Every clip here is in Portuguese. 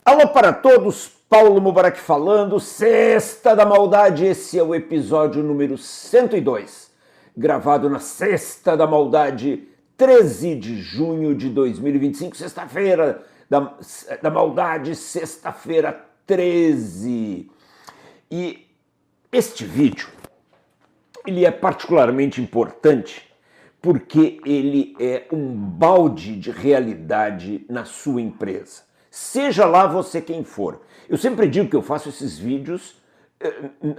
Alô para todos, Paulo Mubarak falando, Sexta da Maldade, esse é o episódio número 102, gravado na Sexta da Maldade, 13 de junho de 2025, sexta-feira da Maldade, sexta-feira 13. E este vídeo, ele é particularmente importante porque ele é um balde de realidade na sua empresa. Seja lá você quem for. Eu sempre digo que eu faço esses vídeos,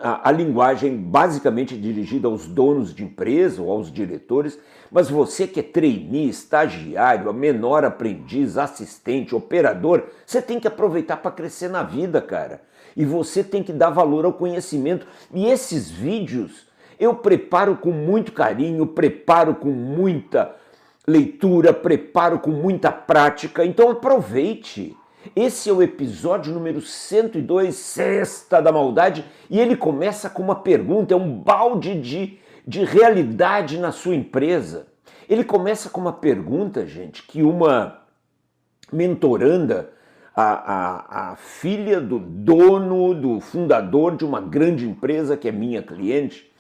a linguagem basicamente dirigida aos donos de empresa ou aos diretores, mas você que é trainee, estagiário, menor aprendiz, assistente, operador, você tem que aproveitar para crescer na vida, cara. E você tem que dar valor ao conhecimento. E esses vídeos eu preparo com muito carinho, preparo com muita leitura, preparo com muita prática, então aproveite. Esse é o episódio número 102, Sexta da Maldade, e ele começa com uma pergunta, é um balde de realidade na sua empresa. Ele começa com uma pergunta, gente, que uma mentoranda, a filha do dono, do fundador de uma grande empresa que é minha cliente,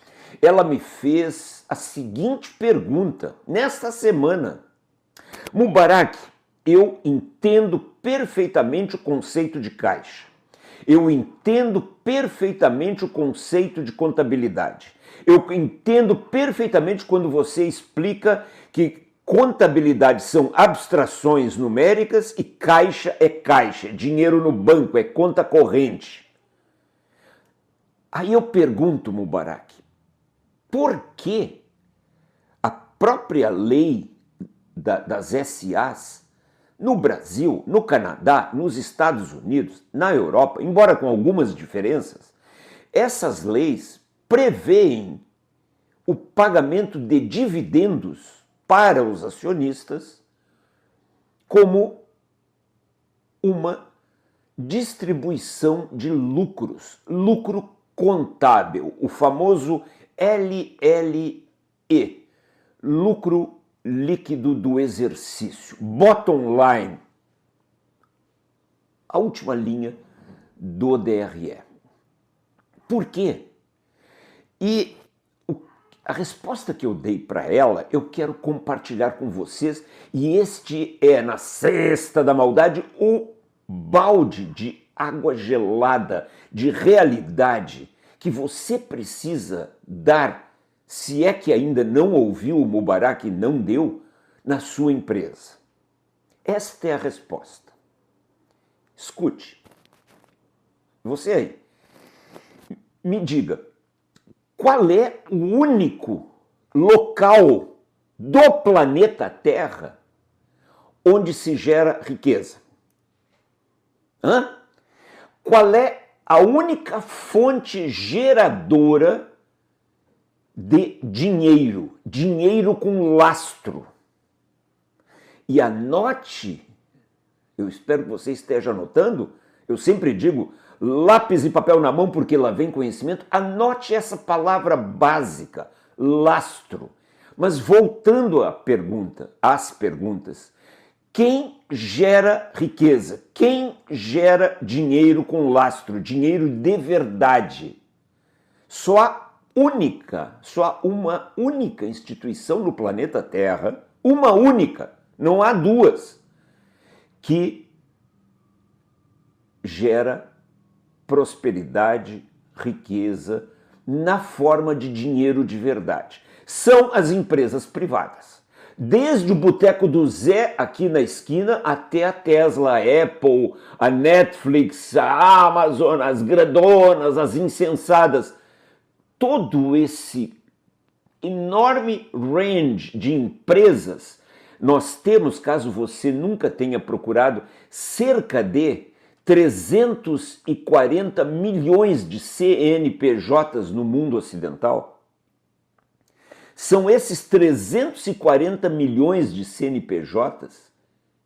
ela me fez a seguinte pergunta nesta semana: Mubarak, eu entendo perfeitamente o conceito de caixa. Eu entendo perfeitamente o conceito de contabilidade. Eu entendo perfeitamente quando você explica que contabilidade são abstrações numéricas e caixa é caixa, dinheiro no banco, é conta corrente. Aí eu pergunto, Mubarak, por que a própria lei das SAs no Brasil, no Canadá, nos Estados Unidos, na Europa, embora com algumas diferenças, essas leis prevêem o pagamento de dividendos para os acionistas como uma distribuição de lucros, lucro contábil, o famoso LLE, lucro líquido do exercício, bottom line, a última linha do DRE. Por quê? E a resposta que eu dei para ela, eu quero compartilhar com vocês, e este é, na Sexta da Maldade, o balde de água gelada, de realidade, que você precisa dar, se é que ainda não ouviu o Mubarak e não deu, na sua empresa. Esta é a resposta. Escute. Você aí, me diga, qual é o único local do planeta Terra onde se gera riqueza? Qual é a única fonte geradora de dinheiro? Dinheiro com lastro. E anote, eu espero que você esteja anotando, eu sempre digo, lápis e papel na mão porque lá vem conhecimento, anote essa palavra básica, lastro. Mas voltando à pergunta, às perguntas, quem gera riqueza? Quem gera dinheiro com lastro? Dinheiro de verdade? Só uma única instituição no planeta Terra, uma única, não há duas, que gera prosperidade, riqueza, na forma de dinheiro de verdade. São as empresas privadas. Desde o Boteco do Zé, aqui na esquina, até a Tesla, a Apple, a Netflix, a Amazon, as grandonas, as insensadas. Todo esse enorme range de empresas, nós temos, caso você nunca tenha procurado, cerca de 340 milhões de CNPJs no mundo ocidental. São esses 340 milhões de CNPJs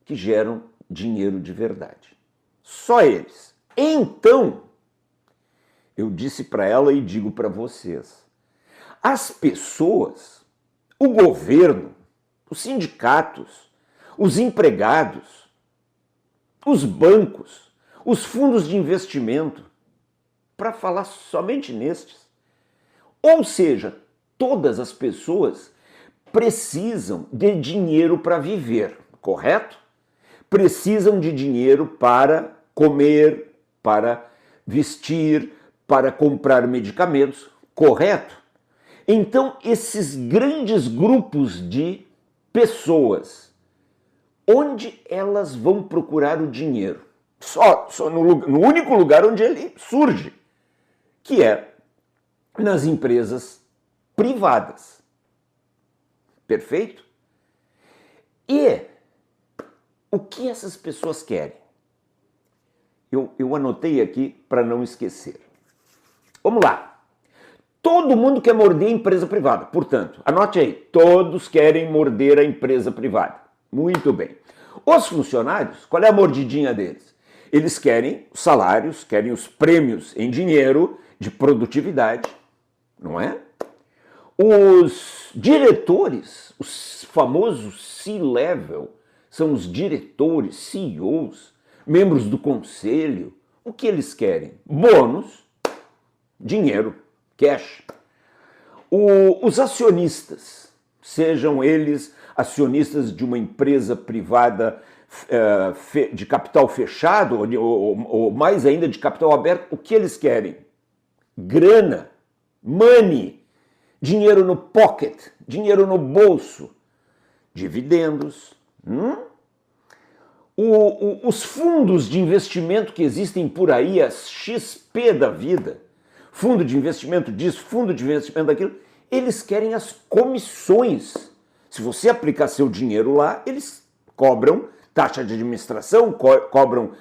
que geram dinheiro de verdade. Só eles. Então, eu disse para ela e digo para vocês, as pessoas, o governo, os sindicatos, os empregados, os bancos, os fundos de investimento, para falar somente nestes. Ou seja, todas as pessoas precisam de dinheiro para viver, correto? Precisam de dinheiro para comer, para vestir, para comprar medicamentos, correto? Então, esses grandes grupos de pessoas, onde elas vão procurar o dinheiro? Só no único lugar onde ele surge, que é nas empresas privadas. Perfeito? E o que essas pessoas querem? Eu anotei aqui para não esquecer. Vamos lá. Todo mundo quer morder a empresa privada. Portanto, anote aí. Todos querem morder a empresa privada. Muito bem. Os funcionários, qual é a mordidinha deles? Eles querem os salários, querem os prêmios em dinheiro de produtividade, não é? Os diretores, os famosos C-level, são os diretores, CEOs, membros do conselho. O que eles querem? Bônus, dinheiro, cash. Os acionistas, sejam eles acionistas de uma empresa privada de capital fechado ou mais ainda de capital aberto, o que eles querem? Grana, money, dinheiro no pocket, dinheiro no bolso, dividendos. Os fundos de investimento que existem por aí, as XP da vida, fundo de investimento disso, fundo de investimento daquilo, eles querem as comissões. Se você aplicar seu dinheiro lá, eles cobram taxa de administração, cobram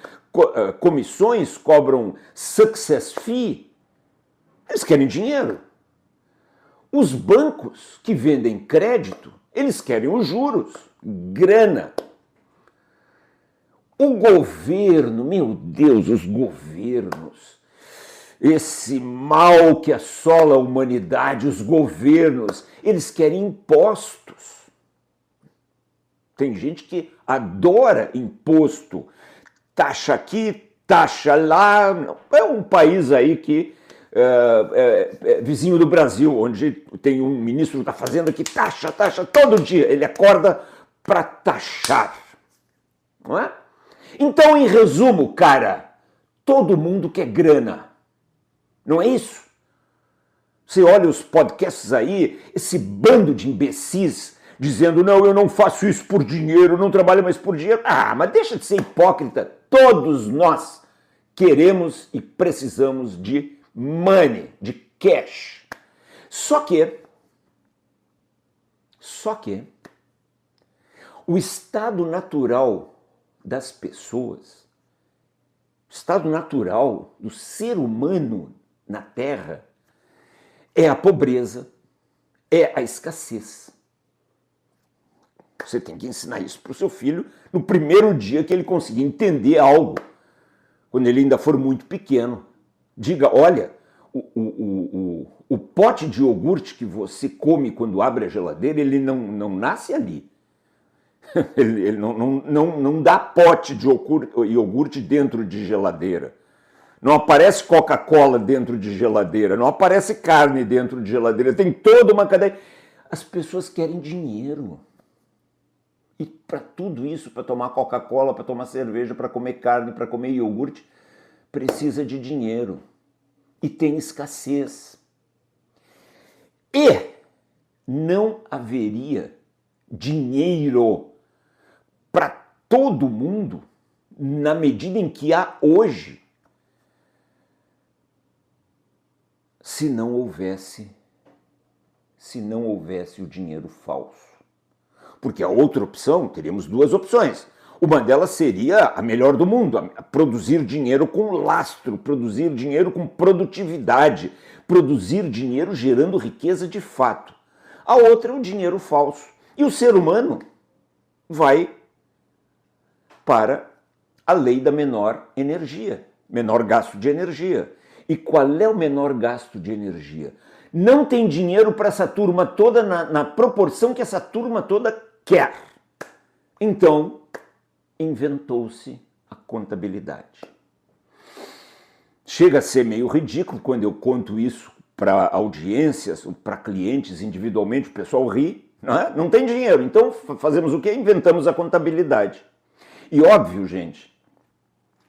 comissões, cobram success fee. Eles querem dinheiro. Os bancos que vendem crédito, eles querem os juros, grana. O governo, meu Deus, os governos, esse mal que assola a humanidade, os governos, eles querem impostos. Tem gente que adora imposto, taxa aqui, taxa lá. É um país aí que vizinho do Brasil, onde tem um ministro da Fazenda que taxa todo dia. Ele acorda para taxar, não é? Então, em resumo, cara, todo mundo quer grana, não é isso? Você olha os podcasts aí, esse bando de imbecis dizendo, não, eu não faço isso por dinheiro, não trabalho mais por dinheiro. Ah, mas deixa de ser hipócrita. Todos nós queremos e precisamos de money, de cash. Só que o estado natural das pessoas, o estado natural do ser humano na Terra é a pobreza, é a escassez. Você tem que ensinar isso para o seu filho no primeiro dia que ele conseguir entender algo, quando ele ainda for muito pequeno. Diga, olha, o pote de iogurte que você come quando abre a geladeira, ele não nasce ali. Ele não dá pote de iogurte dentro de geladeira. Não aparece Coca-Cola dentro de geladeira, não aparece carne dentro de geladeira. Tem toda uma cadeia. As pessoas querem dinheiro. E para tudo isso, para tomar Coca-Cola, para tomar cerveja, para comer carne, para comer iogurte, precisa de dinheiro. E tem escassez. E não haveria dinheiro para todo mundo na medida em que há hoje, se não houvesse o dinheiro falso. Porque a outra opção, teríamos duas opções. Uma delas seria a melhor do mundo, produzir dinheiro com lastro, produzir dinheiro com produtividade, produzir dinheiro gerando riqueza de fato. A outra é o dinheiro falso. E o ser humano vai para a lei da menor energia, menor gasto de energia. E qual é o menor gasto de energia? Não tem dinheiro para essa turma toda na proporção que essa turma toda quer. Então, inventou-se a contabilidade. Chega a ser meio ridículo quando eu conto isso para audiências, para clientes individualmente, o pessoal ri, não tem dinheiro, então fazemos o quê? Inventamos a contabilidade. E óbvio, gente,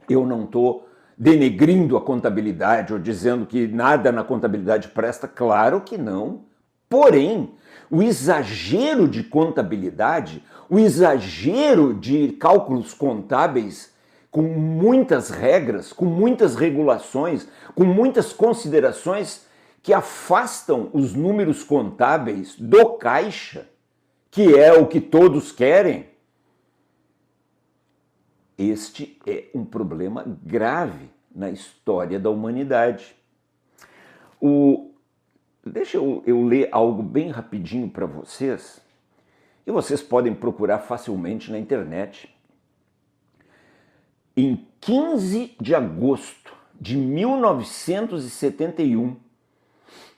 eu não estou denegrindo a contabilidade ou dizendo que nada na contabilidade presta, claro que não. Porém, o exagero de contabilidade, o exagero de cálculos contábeis com muitas regras, com muitas regulações, com muitas considerações que afastam os números contábeis do caixa, que é o que todos querem. Este é um problema grave na história da humanidade. Deixa eu ler algo bem rapidinho para vocês, e vocês podem procurar facilmente na internet. Em 15 de agosto de 1971,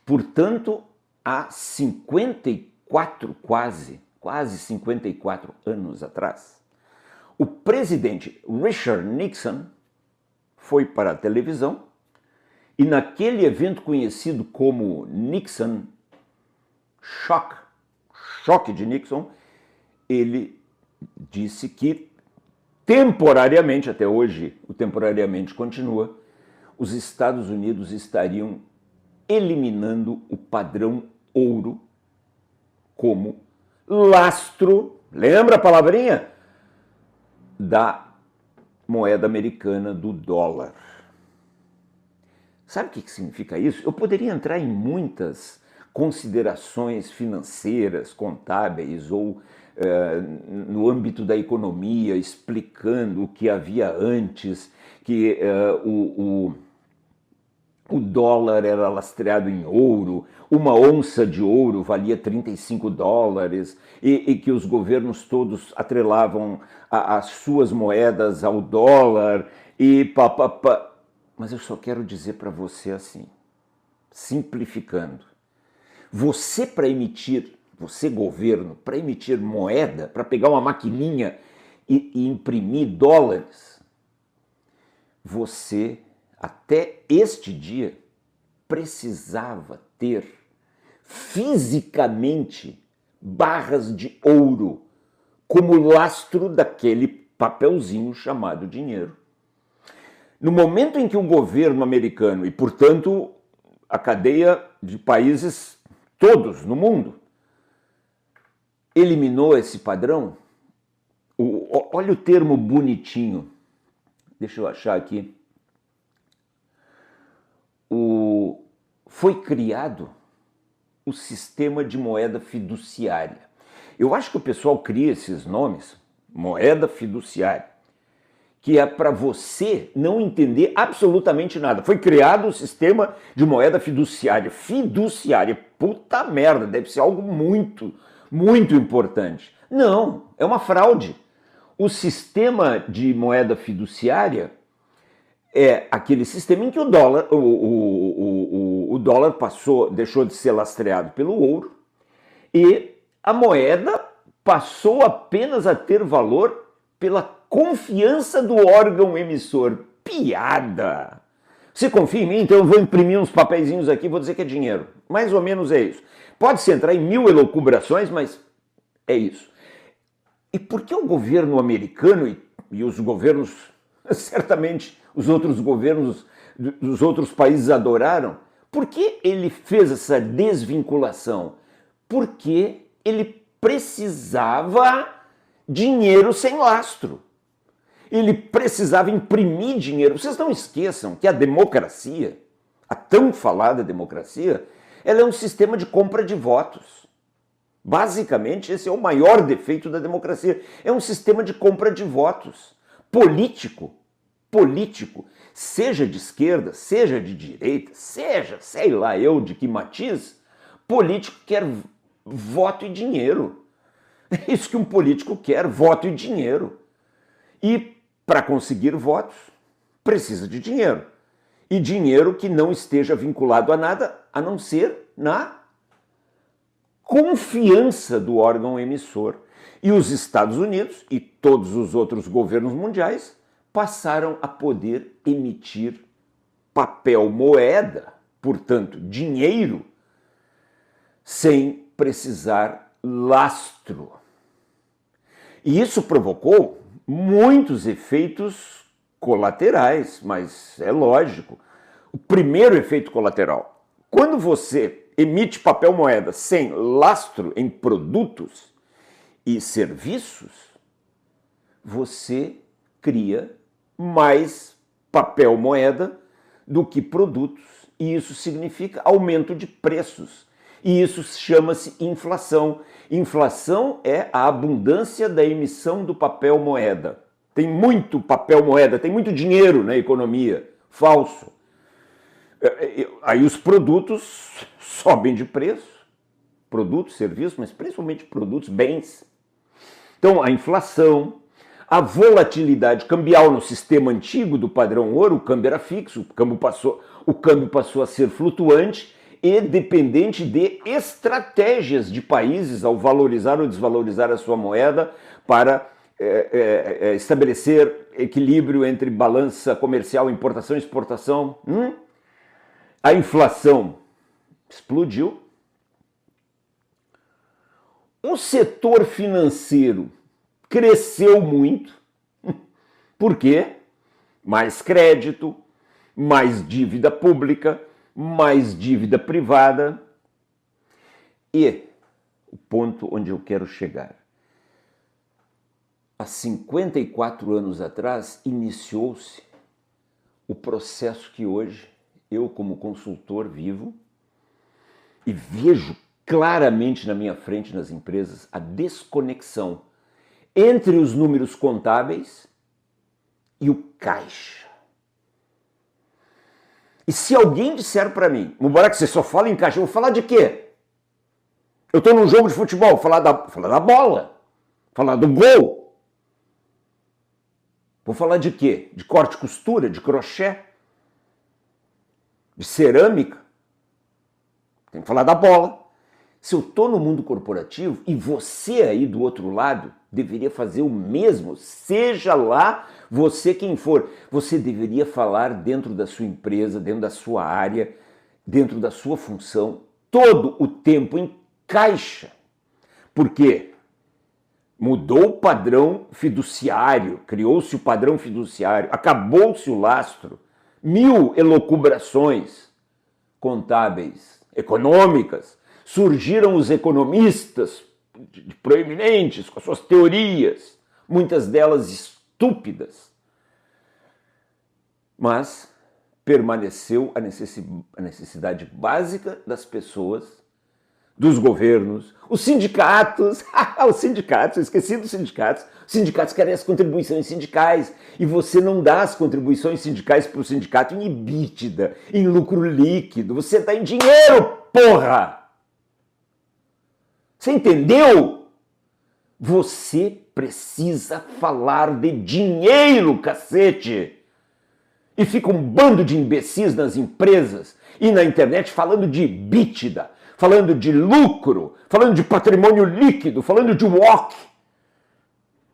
portanto, há 54, quase 54 anos atrás, o presidente Richard Nixon foi para a televisão e naquele evento conhecido como Nixon Shock, choque de Nixon, ele disse que temporariamente, até hoje o temporariamente continua, os Estados Unidos estariam eliminando o padrão ouro como lastro, lembra a palavrinha? Da moeda americana, do dólar. Sabe o que significa isso? Eu poderia entrar em muitas considerações financeiras, contábeis ou no âmbito da economia, explicando o que havia antes, que o dólar era lastreado em ouro, uma onça de ouro valia 35 dólares e que os governos todos atrelavam as suas moedas ao dólar e papapá. Mas eu só quero dizer para você assim, simplificando, você governo, para emitir moeda, para pegar uma maquininha e imprimir dólares, você, até este dia, precisava ter fisicamente barras de ouro como lastro daquele papelzinho chamado dinheiro. No momento em que o governo americano, e portanto a cadeia de países todos no mundo, eliminou esse padrão, olha o termo bonitinho, deixa eu achar aqui, foi criado o sistema de moeda fiduciária. Eu acho que o pessoal cria esses nomes, moeda fiduciária, que é para você não entender absolutamente nada. Foi criado o sistema de moeda fiduciária. Fiduciária, puta merda, deve ser algo muito, muito importante. Não, é uma fraude. O sistema de moeda fiduciária é aquele sistema em que o dólar deixou de ser lastreado pelo ouro e a moeda passou apenas a ter valor pela confiança do órgão emissor. Piada! Você confia em mim? Então eu vou imprimir uns papeizinhos aqui e vou dizer que é dinheiro. Mais ou menos é isso. Pode-se entrar em mil elucubrações, mas é isso. E por que o governo americano e os governos, certamente os outros governos dos outros países adoraram, por que ele fez essa desvinculação? Porque ele precisava dinheiro sem lastro. Ele precisava imprimir dinheiro. Vocês não esqueçam que a democracia, a tão falada democracia, ela é um sistema de compra de votos. Basicamente, esse é o maior defeito da democracia. É um sistema de compra de votos. Político, seja de esquerda, seja de direita, seja, sei lá eu, de que matiz, político quer voto e dinheiro. É isso que um político quer, voto e dinheiro. E para conseguir votos, precisa de dinheiro. E dinheiro que não esteja vinculado a nada, a não ser na confiança do órgão emissor. E os Estados Unidos e todos os outros governos mundiais passaram a poder emitir papel moeda, portanto, dinheiro, sem precisar lastro. E isso provocou muitos efeitos colaterais, mas é lógico. O primeiro efeito colateral, quando você emite papel moeda sem lastro em produtos e serviços, você cria mais papel moeda do que produtos. E isso significa aumento de preços. E isso chama-se inflação. Inflação é a abundância da emissão do papel moeda. Tem muito papel moeda, tem muito dinheiro na economia, falso. Aí os produtos sobem de preço, produtos, serviços, mas principalmente produtos, bens. Então a inflação, a volatilidade cambial no sistema antigo do padrão ouro, o câmbio era fixo, o câmbio passou a ser flutuante e dependente de estratégias de países ao valorizar ou desvalorizar a sua moeda para estabelecer equilíbrio entre balança comercial, importação e exportação. A inflação explodiu. O setor financeiro cresceu muito. Por quê? Mais crédito, mais dívida pública, mais dívida privada. E o ponto onde eu quero chegar. Há 54 anos atrás, iniciou-se o processo que hoje eu, como consultor, vivo e vejo claramente na minha frente nas empresas a desconexão entre os números contábeis e o caixa. E se alguém disser para mim, Mubarak, você só fala em caixa, eu vou falar de quê? Eu estou num jogo de futebol, vou falar da bola, falar do gol. Vou falar de quê? De corte e costura, de crochê, de cerâmica. Tem que falar da bola. Se eu estou no mundo corporativo e você aí do outro lado deveria fazer o mesmo, seja lá você quem for, você deveria falar dentro da sua empresa, dentro da sua área, dentro da sua função, todo o tempo em caixa. Por quê? Mudou o padrão fiduciário, criou-se o padrão fiduciário, acabou-se o lastro, 1000 elucubrações contábeis, econômicas, surgiram os economistas proeminentes com as suas teorias, muitas delas estúpidas, mas permaneceu a necessidade básica das pessoas, dos governos, os sindicatos, esqueci dos sindicatos. Os sindicatos querem as contribuições sindicais e você não dá as contribuições sindicais para o sindicato em EBITDA, em lucro líquido, você dá em dinheiro, porra! Você entendeu? Você precisa falar de dinheiro, cacete! E fica um bando de imbecis nas empresas e na internet falando de EBITDA, falando de lucro, falando de patrimônio líquido, falando de WOC.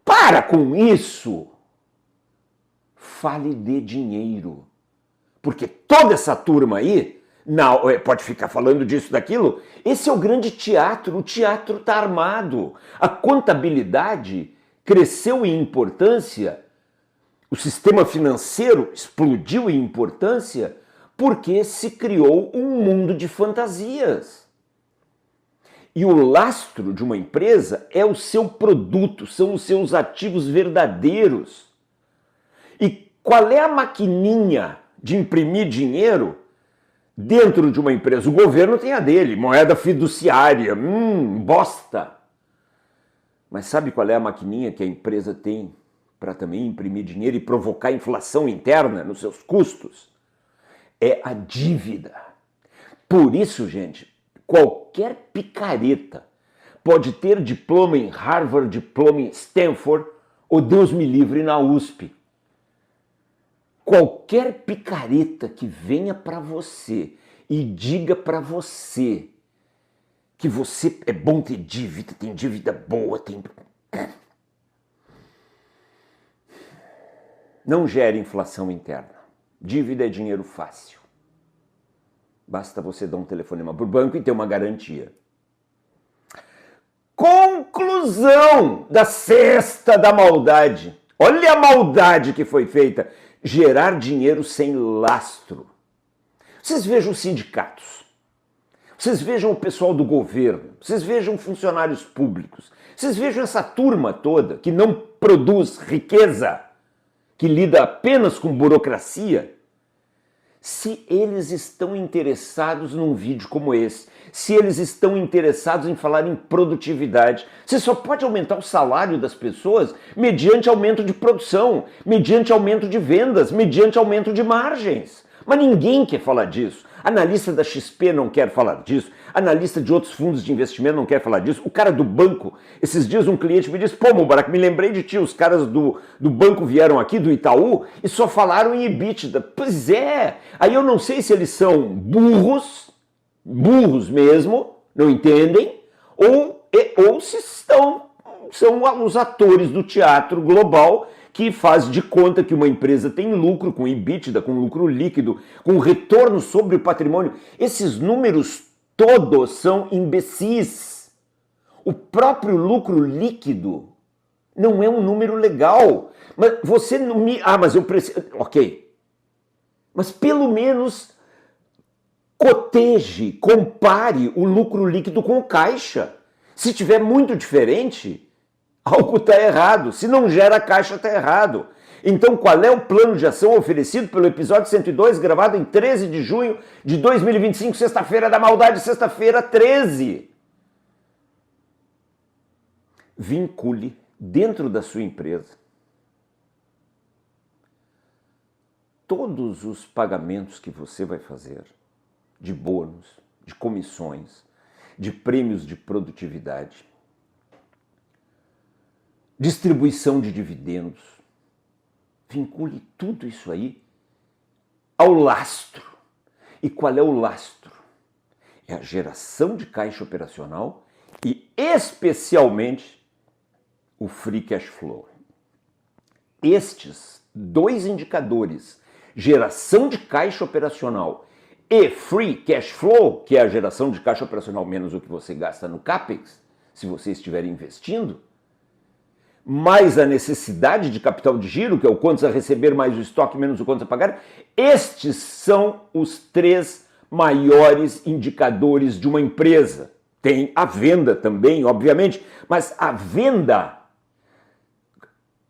Para com isso! Fale de dinheiro. Porque toda essa turma aí pode ficar falando disso, daquilo. Esse é o grande teatro. O teatro está armado. A contabilidade cresceu em importância. O sistema financeiro explodiu em importância porque se criou um mundo de fantasias. E o lastro de uma empresa é o seu produto, são os seus ativos verdadeiros. E qual é a maquininha de imprimir dinheiro dentro de uma empresa? O governo tem a dele, moeda fiduciária, bosta. Mas sabe qual é a maquininha que a empresa tem para também imprimir dinheiro e provocar inflação interna nos seus custos? É a dívida. Por isso, gente, qualquer picareta pode ter diploma em Harvard, diploma em Stanford ou, Deus me livre, na USP. Qualquer picareta que venha para você e diga para você que você é bom ter dívida, tem dívida boa, não gere inflação interna. Dívida é dinheiro fácil. Basta você dar um telefonema para o banco e ter uma garantia. Conclusão da cesta da maldade. Olha a maldade que foi feita. Gerar dinheiro sem lastro. Vocês vejam os sindicatos. Vocês vejam o pessoal do governo. Vocês vejam funcionários públicos. Vocês vejam essa turma toda que não produz riqueza, que lida apenas com burocracia. Se eles estão interessados num vídeo como esse, se eles estão interessados em falar em produtividade, você só pode aumentar o salário das pessoas mediante aumento de produção, mediante aumento de vendas, mediante aumento de margens. Mas ninguém quer falar disso. Analista da XP não quer falar disso. Analista de outros fundos de investimento não quer falar disso. O cara do banco, esses dias um cliente me disse, pô, Mubarak, me lembrei de ti, os caras do banco vieram aqui, do Itaú, e só falaram em EBITDA. Pois é, aí eu não sei se eles são burros mesmo, não entendem, ou se são os atores do teatro global que faz de conta que uma empresa tem lucro com EBITDA, com lucro líquido, com retorno sobre o patrimônio. Esses números todos são imbecis. O próprio lucro líquido não é um número legal. Mas você não me... Ah, mas eu preciso... Ok. Mas pelo menos coteje, compare o lucro líquido com o caixa. Se tiver muito diferente... algo está errado. Se não gera caixa, está errado. Então, qual é o plano de ação oferecido pelo episódio 102, gravado em 13 de junho de 2025, sexta-feira da maldade, sexta-feira 13? Vincule dentro da sua empresa todos os pagamentos que você vai fazer de bônus, de comissões, de prêmios de produtividade, distribuição de dividendos. Vincule tudo isso aí ao lastro. E qual é o lastro? É a geração de caixa operacional e especialmente o free cash flow. Estes dois indicadores, geração de caixa operacional e free cash flow, que é a geração de caixa operacional menos o que você gasta no CAPEX, se você estiver investindo, mais a necessidade de capital de giro, que é o quanto a receber mais o estoque menos o quanto a pagar, estes são os três maiores indicadores de uma empresa. Tem a venda também, obviamente, mas a venda,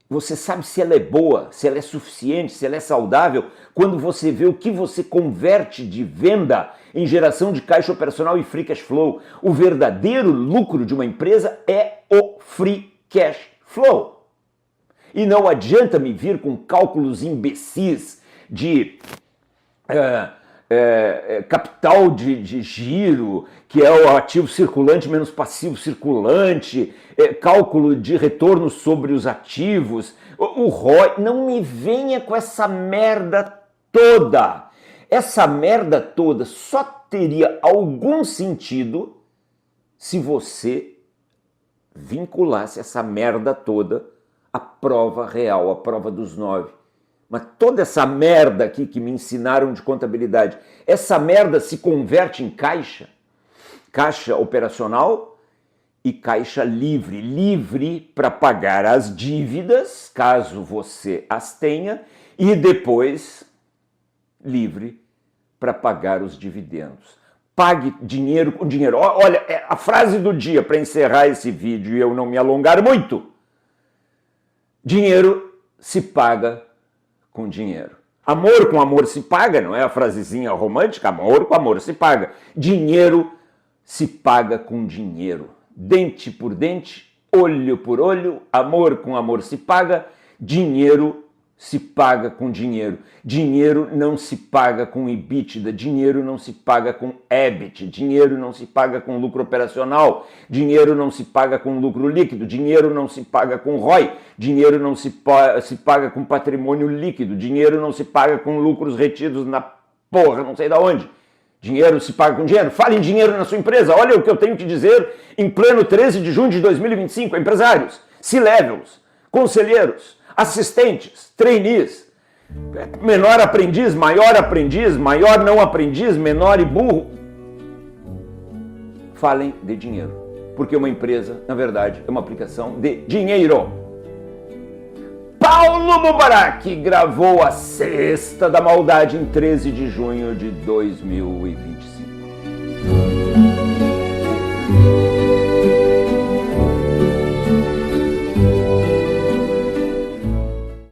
você sabe se ela é boa, se ela é suficiente, se ela é saudável, quando você vê o que você converte de venda em geração de caixa operacional e free cash flow. O verdadeiro lucro de uma empresa é o free cash flow. E não adianta me vir com cálculos imbecis de capital de giro, que é o ativo circulante menos passivo circulante, cálculo de retorno sobre os ativos, o ROI. Não me venha com essa merda toda. Essa merda toda só teria algum sentido se você vinculasse essa merda toda à prova real, à prova dos 9. Mas toda essa merda aqui que me ensinaram de contabilidade, essa merda se converte em caixa, caixa operacional e caixa livre. Livre para pagar as dívidas, caso você as tenha, e depois livre para pagar os dividendos. Pague dinheiro com dinheiro. Olha, a frase do dia para encerrar esse vídeo e eu não me alongar muito. Dinheiro se paga com dinheiro. Amor com amor se paga, não é a frasezinha romântica? Amor com amor se paga. Dinheiro se paga com dinheiro. Dente por dente, olho por olho, amor com amor se paga, dinheiro se paga com dinheiro. Dinheiro não se paga com EBITDA, dinheiro não se paga com EBIT, dinheiro não se paga com lucro operacional, dinheiro não se paga com lucro líquido, dinheiro não se paga com ROI, dinheiro não se paga com patrimônio líquido, dinheiro não se paga com lucros retidos na porra, não sei da onde. Dinheiro se paga com dinheiro. Fale em dinheiro na sua empresa. Olha o que eu tenho que dizer em pleno 13 de junho de 2025. Empresários, C-levels, conselheiros, assistentes, trainees, Menor aprendiz, maior não aprendiz, menor e burro. Falem de dinheiro, porque uma empresa, na verdade, é uma aplicação de dinheiro. Paulo Mubarak gravou a Sexta da Maldade em 13 de junho de 2025.